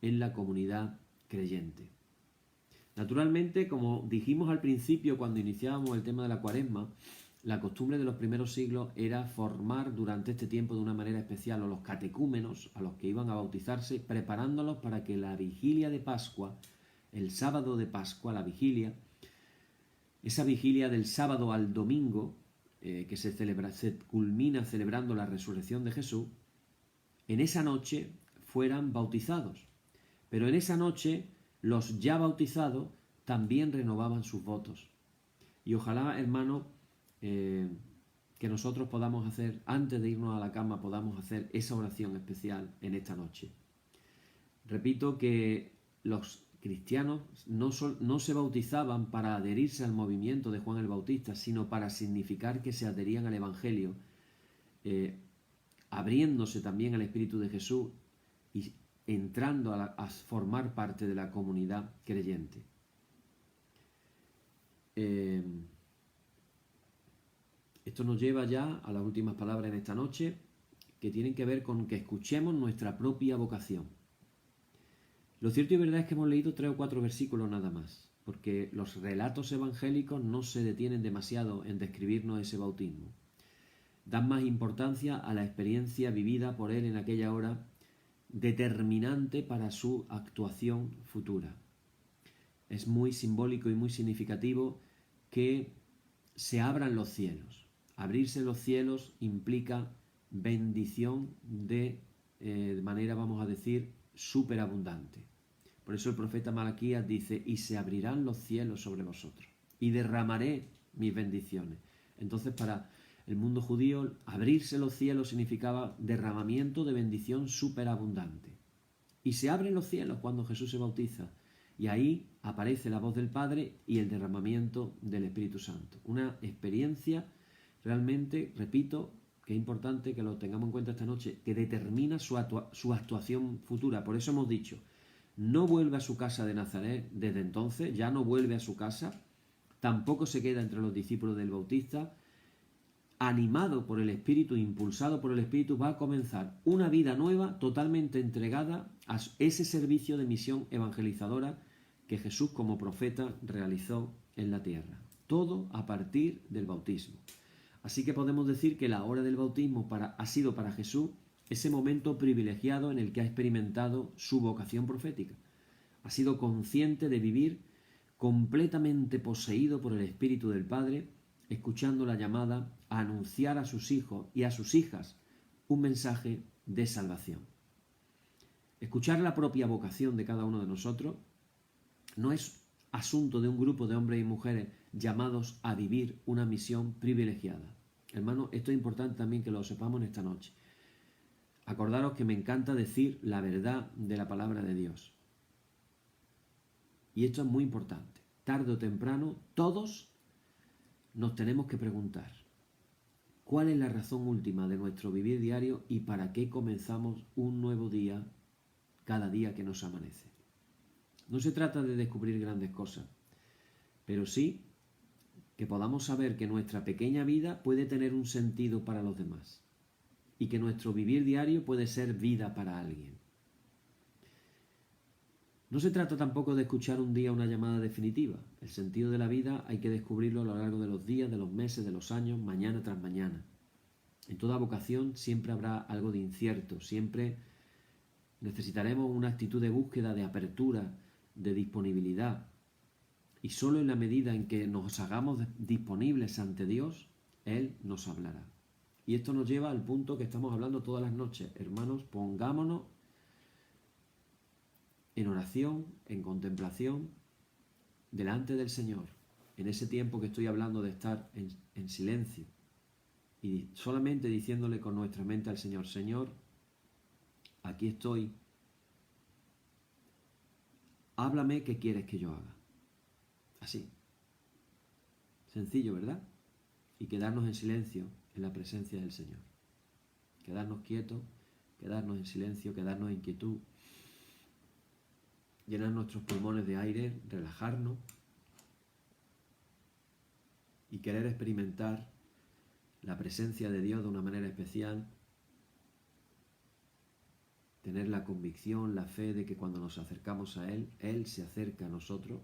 en la comunidad creyente. Naturalmente, como dijimos al principio cuando iniciábamos el tema de la Cuaresma, la costumbre de los primeros siglos era formar durante este tiempo de una manera especial a los catecúmenos, a los que iban a bautizarse, preparándolos para que la vigilia de Pascua, el sábado de Pascua, la vigilia, esa vigilia del sábado al domingo, que se culmina celebrando la resurrección de Jesús, en esa noche fueran bautizados. Pero en esa noche los ya bautizados también renovaban sus votos. Y ojalá, hermano, que nosotros podamos hacer, antes de irnos a la cama, podamos hacer esa oración especial en esta noche. Repito que los cristianos no se bautizaban para adherirse al movimiento de Juan el Bautista, sino para significar que se adherían al Evangelio, abriéndose también al Espíritu de Jesús y entrando a formar parte de la comunidad creyente. Esto nos lleva ya a las últimas palabras en esta noche, que tienen que ver con que escuchemos nuestra propia vocación. Lo cierto y verdad es que hemos leído 3 o 4 versículos nada más, porque los relatos evangélicos no se detienen demasiado en describirnos ese bautismo. Dan más importancia a la experiencia vivida por él en aquella hora, determinante para su actuación futura. Es muy simbólico y muy significativo que se abran los cielos. Abrirse los cielos implica bendición de manera, vamos a decir, superabundante. Por eso el profeta Malaquías dice, y se abrirán los cielos sobre vosotros, y derramaré mis bendiciones. Entonces, para el mundo judío, abrirse los cielos significaba derramamiento de bendición superabundante. Y se abren los cielos cuando Jesús se bautiza, y ahí aparece la voz del Padre y el derramamiento del Espíritu Santo. Una experiencia realmente, repito, que es importante que lo tengamos en cuenta esta noche, que determina su actuación futura. Por eso hemos dicho, no vuelve a su casa de Nazaret desde entonces, ya no vuelve a su casa, tampoco se queda entre los discípulos del Bautista. Animado por el Espíritu, impulsado por el Espíritu, va a comenzar una vida nueva totalmente entregada a ese servicio de misión evangelizadora que Jesús como profeta realizó en la tierra. Todo a partir del bautismo. Así que podemos decir que la hora del bautismo ha sido para Jesús ese momento privilegiado en el que ha experimentado su vocación profética. Ha sido consciente de vivir completamente poseído por el Espíritu del Padre, escuchando la llamada a anunciar a sus hijos y a sus hijas un mensaje de salvación. Escuchar la propia vocación de cada uno de nosotros no es asunto de un grupo de hombres y mujeres llamados a vivir una misión privilegiada. Hermanos, esto es importante también que lo sepamos en esta noche. Acordaros que me encanta decir la verdad de la palabra de Dios. Y esto es muy importante. Tarde o temprano, todos nos tenemos que preguntar, ¿cuál es la razón última de nuestro vivir diario y para qué comenzamos un nuevo día cada día que nos amanece? No se trata de descubrir grandes cosas, pero sí que podamos saber que nuestra pequeña vida puede tener un sentido para los demás y que nuestro vivir diario puede ser vida para alguien. No se trata tampoco de escuchar un día una llamada definitiva. El sentido de la vida hay que descubrirlo a lo largo de los días, de los meses, de los años, mañana tras mañana. En toda vocación siempre habrá algo de incierto, siempre necesitaremos una actitud de búsqueda, de apertura, de disponibilidad. Y solo en la medida en que nos hagamos disponibles ante Dios, Él nos hablará. Y esto nos lleva al punto que estamos hablando todas las noches. Hermanos, pongámonos en oración, en contemplación, delante del Señor. en ese tiempo que estoy hablando de estar en silencio y solamente diciéndole con nuestra mente al Señor, Señor, aquí estoy, háblame, ¿qué quieres que yo haga? Así. Sencillo, ¿verdad? Y quedarnos en silencio en la presencia del Señor. Quedarnos quietos, quedarnos en silencio, quedarnos en quietud, llenar nuestros pulmones de aire, relajarnos y querer experimentar la presencia de Dios de una manera especial, tener la convicción, la fe de que cuando nos acercamos a Él, Él se acerca a nosotros,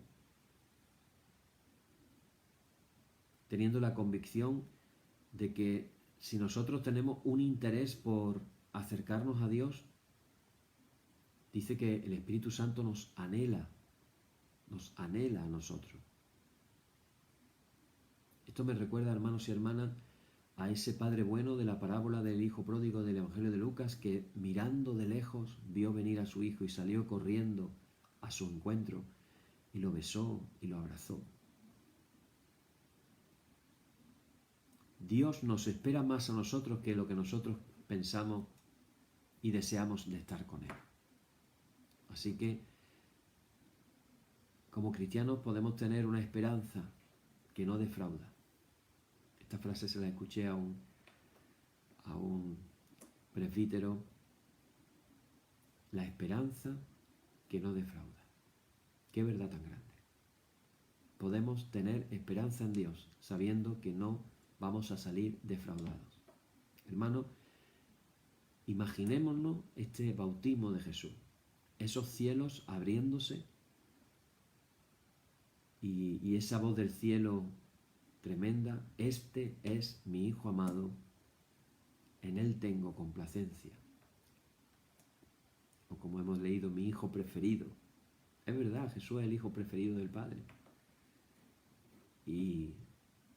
teniendo la convicción de que si nosotros tenemos un interés por acercarnos a Dios, dice que el Espíritu Santo nos anhela a nosotros. Esto me recuerda, hermanos y hermanas, a ese padre bueno de la parábola del hijo pródigo del Evangelio de Lucas, que mirando de lejos vio venir a su hijo y salió corriendo a su encuentro y lo besó y lo abrazó. Dios nos espera más a nosotros que lo que nosotros pensamos y deseamos de estar con Él. Así que, como cristianos, podemos tener una esperanza que no defrauda. Esta frase se la escuché a un presbítero. La esperanza que no defrauda. Qué verdad tan grande. Podemos tener esperanza en Dios sabiendo que no vamos a salir defraudados. Hermano, imaginémonos este bautismo de Jesús. Esos cielos abriéndose y esa voz del cielo tremenda, este es mi Hijo amado, en Él tengo complacencia. O como hemos leído, mi Hijo preferido. Es verdad, Jesús es el Hijo preferido del Padre. Y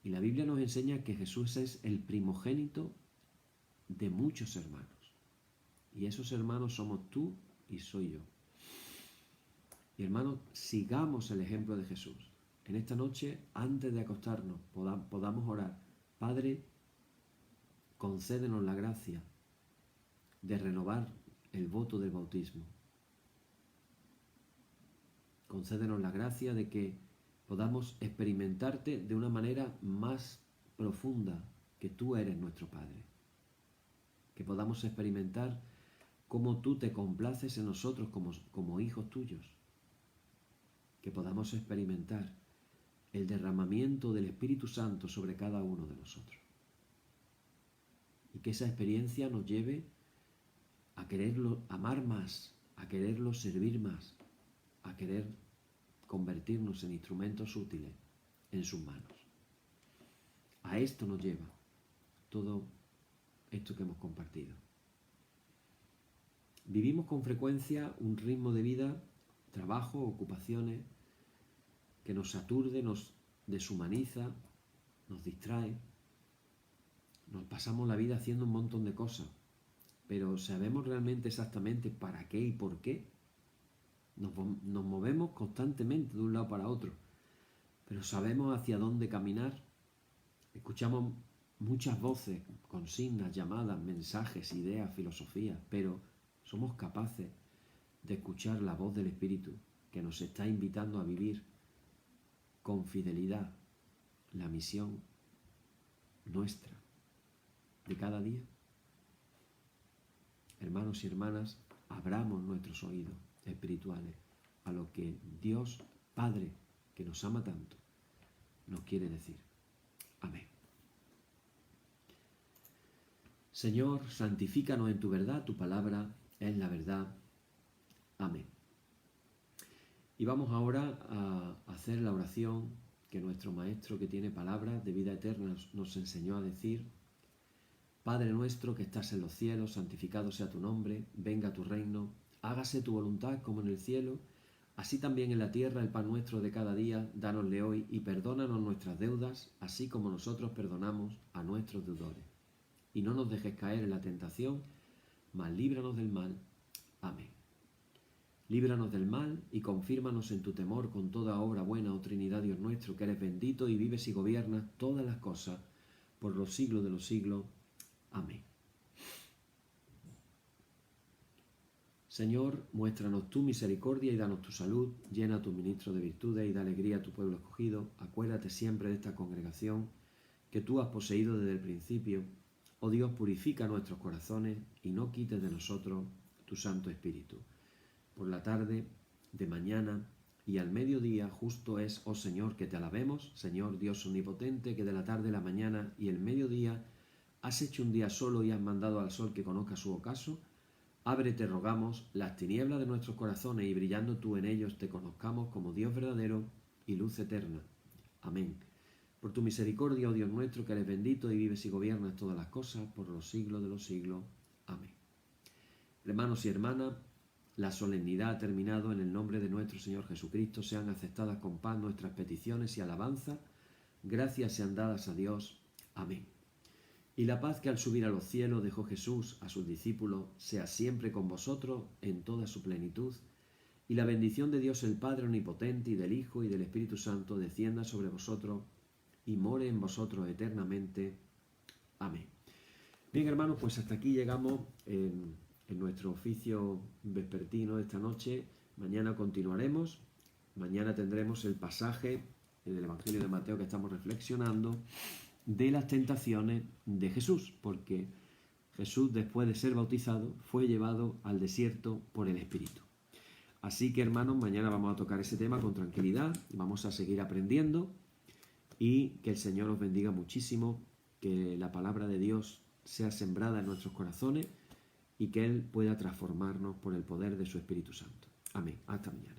la Biblia nos enseña que Jesús es el primogénito de muchos hermanos. Y esos hermanos somos tú y soy yo. Y hermanos, sigamos el ejemplo de Jesús. En esta noche, antes de acostarnos, podamos orar. Padre, concédenos la gracia de renovar el voto del bautismo. Concédenos la gracia de que podamos experimentarte de una manera más profunda que tú eres nuestro Padre. Que podamos experimentar cómo tú te complaces en nosotros como hijos tuyos. Que podamos experimentar el derramamiento del Espíritu Santo sobre cada uno de nosotros. Y que esa experiencia nos lleve a quererlo amar más, a quererlo servir más, a querer convertirnos en instrumentos útiles en sus manos. A esto nos lleva todo esto que hemos compartido. Vivimos con frecuencia un ritmo de vida, trabajo, ocupaciones, que nos aturde, nos deshumaniza, nos distrae. Nos pasamos la vida haciendo un montón de cosas, pero ¿sabemos realmente exactamente para qué y por qué? Nos movemos constantemente de un lado para otro, pero ¿sabemos hacia dónde caminar? Escuchamos muchas voces, consignas, llamadas, mensajes, ideas, filosofías, pero ¿somos capaces de escuchar la voz del Espíritu que nos está invitando a vivir con fidelidad la misión nuestra de cada día? Hermanos y hermanas, abramos nuestros oídos espirituales a lo que Dios Padre, que nos ama tanto, nos quiere decir. Amén. Señor, santifícanos en tu verdad, tu palabra es la verdad. Amén. Y vamos ahora a hacer la oración que nuestro Maestro, que tiene palabras de vida eterna, nos enseñó a decir. Padre nuestro que estás en los cielos, santificado sea tu nombre, venga tu reino, hágase tu voluntad como en el cielo, así también en la tierra. El pan nuestro de cada día, dánosle hoy y perdónanos nuestras deudas, así como nosotros perdonamos a nuestros deudores. Y no nos dejes caer en la tentación, mas líbranos del mal. Amén. Líbranos del mal y confírmanos en tu temor con toda obra buena, oh Trinidad, Dios nuestro, que eres bendito y vives y gobiernas todas las cosas por los siglos de los siglos. Amén. Señor, muéstranos tu misericordia y danos tu salud, llena a tus ministros de virtudes y da alegría a tu pueblo escogido. Acuérdate siempre de esta congregación que tú has poseído desde el principio. Oh Dios, purifica nuestros corazones y no quites de nosotros tu Santo Espíritu. Por la tarde, de mañana y al mediodía justo es, oh Señor, que te alabemos, Señor Dios omnipotente, que de la tarde, la mañana y el mediodía has hecho un día solo y has mandado al sol que conozca su ocaso. Abre, te rogamos, las tinieblas de nuestros corazones y brillando tú en ellos te conozcamos como Dios verdadero y luz eterna. Amén. Por tu misericordia, oh Dios nuestro, que eres bendito y vives y gobiernas todas las cosas por los siglos de los siglos. Amén. Hermanos y hermanas, la solemnidad ha terminado. En el nombre de nuestro Señor Jesucristo sean aceptadas con paz nuestras peticiones y alabanza. Gracias sean dadas a Dios. Amén. Y la paz que al subir a los cielos dejó Jesús a sus discípulos sea siempre con vosotros en toda su plenitud. Y la bendición de Dios el Padre Omnipotente y del Hijo y del Espíritu Santo descienda sobre vosotros y more en vosotros eternamente. Amén. Bien, hermanos, pues hasta aquí llegamos en nuestro oficio vespertino de esta noche. Mañana continuaremos. Mañana tendremos el pasaje del Evangelio de Mateo que estamos reflexionando de las tentaciones de Jesús, porque Jesús, después de ser bautizado, fue llevado al desierto por el Espíritu. Así que, hermanos, mañana vamos a tocar ese tema con tranquilidad, vamos a seguir aprendiendo y que el Señor os bendiga muchísimo, que la palabra de Dios sea sembrada en nuestros corazones y que Él pueda transformarnos por el poder de su Espíritu Santo. Amén. Hasta mañana.